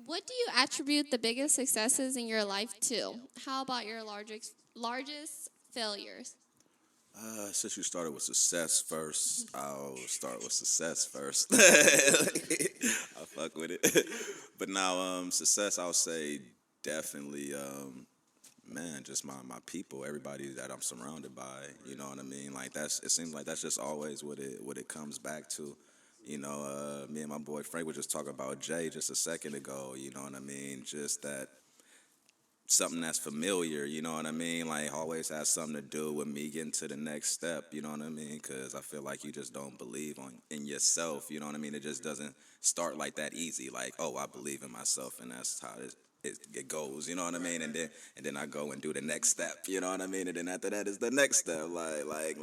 What do you attribute the biggest successes in your life to? How about your largest failures? Since you started with success first, I'll start with success first. I'll fuck with it. But now, success, I'll say definitely, man, just my people, everybody that I'm surrounded by. You know what I mean? Like it seems like that's just always what it comes back to. You know, me and my boy Frank were just talking about Jay just a second ago. You know what I mean? Just that. Something that's familiar, you know what I mean? Like, always has something to do with me getting to the next step, you know what I mean? Because I feel like you just don't believe in yourself, you know what I mean? It just doesn't start like that easy, like, oh, I believe in myself, and that's how it goes, you know what I mean? And then I go and do the next step, you know what I mean? And then after that is the next step, like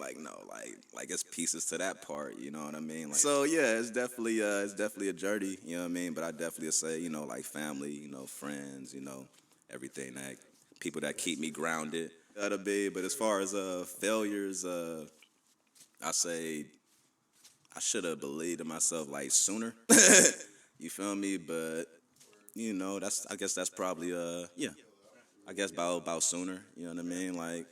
it's pieces to that part, you know what I mean? Like, so yeah, it's definitely a journey, you know what I mean? But I definitely say, you know, like family, you know, friends, you know, everything that people that keep me grounded. That'll be. But as far as failures, I say I should have believed in myself like sooner. You feel me? But you know, I guess that's probably yeah. I guess about sooner. You know what I mean? Like,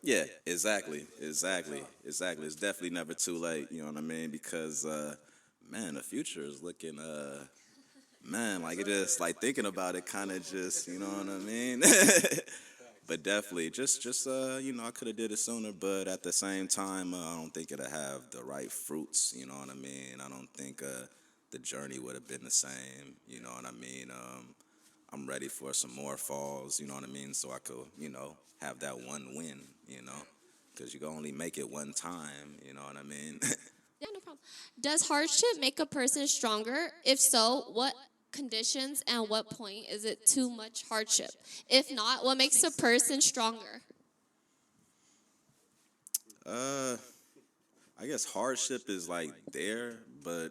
yeah, exactly. It's definitely never too late. You know what I mean? Because man, the future is looking man, like it just like thinking about it kind of just, you know what I mean? But definitely just you know, I could have did it sooner, but at the same time, I don't think it'll have the right fruits, you know what I mean? I don't think the journey would have been the same, you know what I mean? I'm ready for some more falls, you know what I mean? So I could, you know, have that one win, you know? Because you can only make it one time, you know what I mean? Yeah, no problem. Does hardship make a person stronger? If so, what conditions and what point is it too much hardship? If not, what makes a person stronger? I guess hardship is like there, but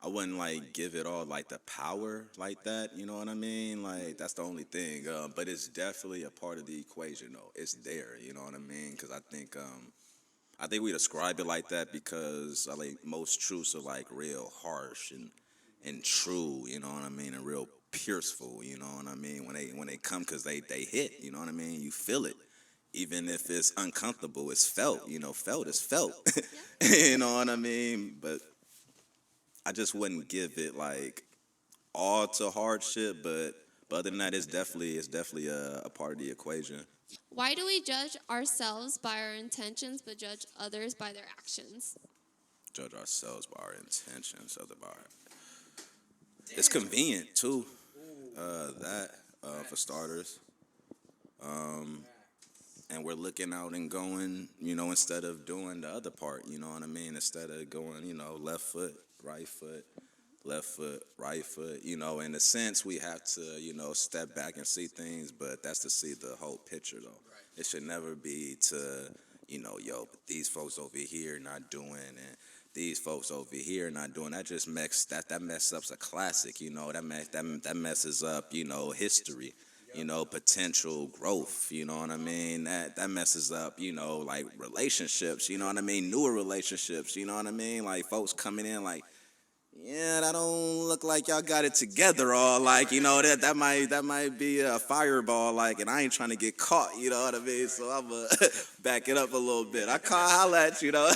I wouldn't like give it all like the power like that, you know what I mean? Like that's the only thing, but it's definitely a part of the equation though. It's there, you know what I mean? Because I think we describe it like that because I think most truths are like real harsh and true, you know what I mean, and real pierceful, you know what I mean, when they come, because they hit, you know what I mean, you feel it, even if it's uncomfortable, it's felt, you know, felt is felt, you know what I mean, but I just wouldn't give it like all to hardship, but other than that, it's definitely a part of the equation. Why do we judge ourselves by our intentions but judge others by their actions? Judge ourselves by our intentions, other by our... It's convenient too, for starters. And we're looking out and going, you know, instead of doing the other part, you know what I mean? Instead of going, you know, left foot, right foot, right foot. You know, in a sense, we have to, you know, step back and see things, but that's to see the whole picture, though. Right. It should never be to, you know, yo, but these folks over here not doing, and these folks over here not doing. That just that messes up a classic, you know. That messes up, you know, history, you know, potential growth, you know what I mean. That messes up, you know, like relationships, you know what I mean. Newer relationships, you know what I mean. Like folks coming in like, yeah, that don't look like y'all got it together, or like, you know, that might be a fireball, like, and I ain't trying to get caught, you know what I mean? So I'm gonna back it up a little bit. I can't holler at you know,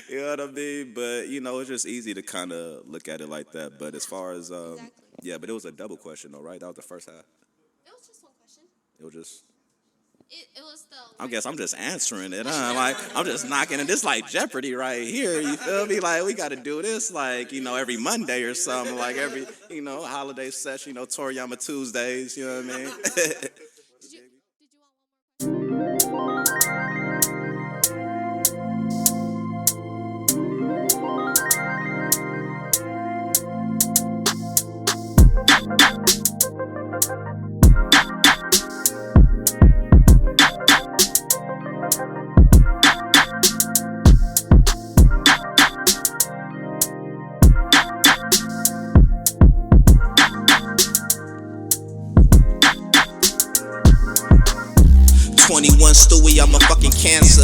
you know what I mean? But you know, it's just easy to kind of look at it like that. But as far as Exactly. yeah, but it was a double question though, right? That was the first half. It was just one question. It was just. It was the... I guess I'm just answering it, huh? Like, I'm just knocking it. This like Jeopardy right here, you feel me? Like, we got to do this, like, you know, every Monday or something, like every, you know, holiday session, you know, Toriyama Tuesdays, you know what I mean? Did you want one more? 21 Stewie, I'm a fucking cancer.